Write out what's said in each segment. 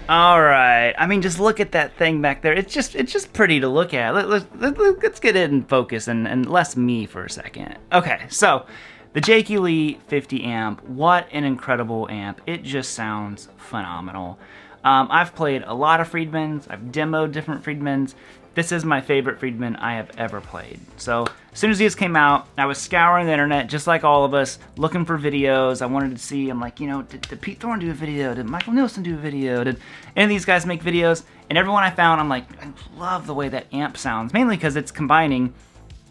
All right. I mean, just look at that thing back there. It's just pretty to look at. Let's get it in focus and less me for a second. Okay, so the JEL-50 amp. What an incredible amp! It just sounds phenomenal. I've played a lot of Friedmans. I've demoed different Friedmans. This is my favorite Friedman I have ever played. So as soon as these came out, I was scouring the internet, just like all of us, looking for videos. I wanted to see, I'm like, you know, did Pete Thorne do a video? Did Michael Nielsen do a video? Did any of these guys make videos? And everyone I found, I'm like, I love the way that amp sounds, mainly because it's combining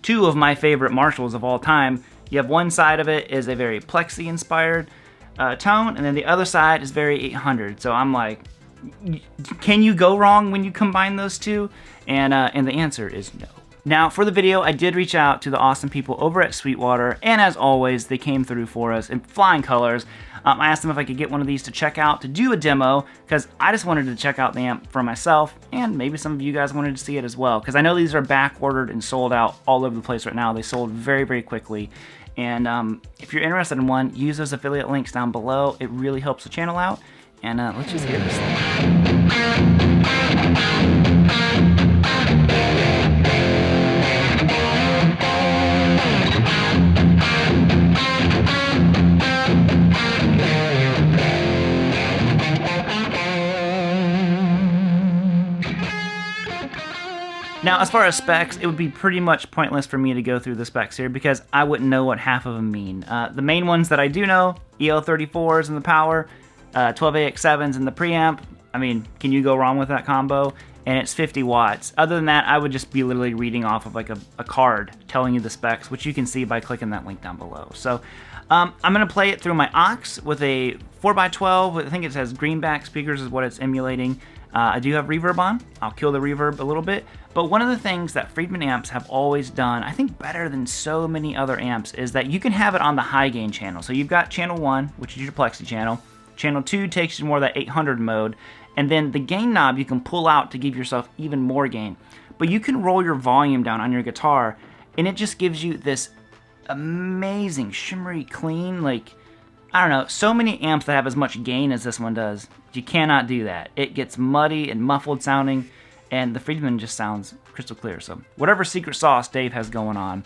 two of my favorite Marshalls of all time. You have one side of it is a very Plexi-inspired tone, and then the other side is very 800. So I'm like, can you go wrong when you combine those two? And the answer is no. Now, for the video, I did reach out to the awesome people over at Sweetwater, and as always, they came through for us in flying colors. I asked them if I could get one of these to check out, to do a demo, because I just wanted to check out the amp for myself, and maybe some of you guys wanted to see it as well, because I know these are back-ordered and sold out all over the place right now. They sold very, very quickly. And if you're interested in one, use those affiliate links down below. It really helps the channel out. And let's just hear this thing. Now, as far as specs, it would be pretty much pointless for me to go through the specs here because I wouldn't know what half of them mean. The main ones that I do know, EL34s in the power, 12AX7s in the preamp. I mean, can you go wrong with that combo? And it's 50 watts. Other than that, I would just be literally reading off of like a card telling you the specs, which you can see by clicking that link down below. So I'm going to play it through my aux with a 4x12. I think it says greenback speakers is what it's emulating. I do have reverb on. I'll kill the reverb a little bit. But one of the things that Friedman amps have always done, I think better than so many other amps, is that you can have it on the high gain channel. So you've got channel 1, which is your Plexi channel. Channel 2 takes you to more of that 800 mode. And then the gain knob you can pull out to give yourself even more gain. But you can roll your volume down on your guitar, and it just gives you this amazing, shimmery, clean, like, I don't know, so many amps that have as much gain as this one does. You cannot do that. It gets muddy and muffled sounding, and the Friedman just sounds crystal clear. So whatever secret sauce Dave has going on,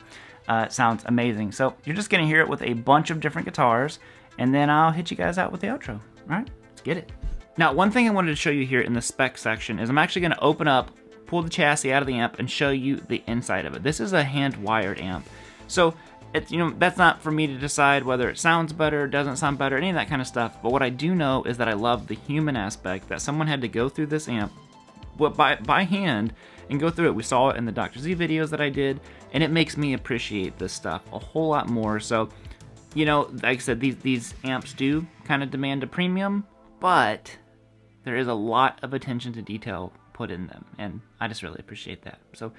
it sounds amazing. So you're just going to hear it with a bunch of different guitars, and then I'll hit you guys out with the outro. All right, let's get it. Now, one thing I wanted to show you here in the spec section is I'm actually going to open up, pull the chassis out of the amp, and show you the inside of it. This is a hand-wired amp. So it's, you know, that's not for me to decide whether it sounds better, doesn't sound better, any of that kind of stuff. But what I do know is that I love the human aspect, that someone had to go through this amp by hand and go through it. We saw it in the Dr. Z videos that I did, and it makes me appreciate this stuff a whole lot more. So, you know, like I said, these amps do kind of demand a premium, but there is a lot of attention to detail put in them, and I just really appreciate that. So,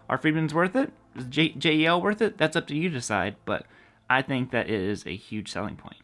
are Friedman's worth it? Is JEL worth it? That's up to you to decide, but I think that it is a huge selling point.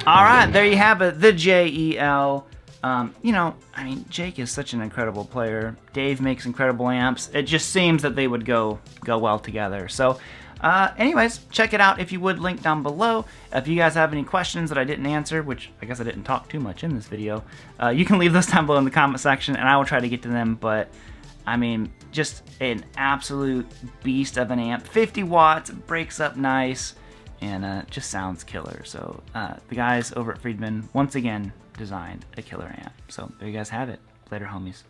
Alright, there you have it, the JEL. You know, I mean, Jake is such an incredible player. Dave makes incredible amps. It just seems that they would go well together. So, anyways, check it out if you would, link down below. If you guys have any questions that I didn't answer, which I guess I didn't talk too much in this video, you can leave those down below in the comment section, and I will try to get to them. But, I mean, just an absolute beast of an amp. 50 watts, breaks up nice, and just sounds killer. So the guys over at Friedman, once again, designed a killer amp. So there you guys have it. Later, homies.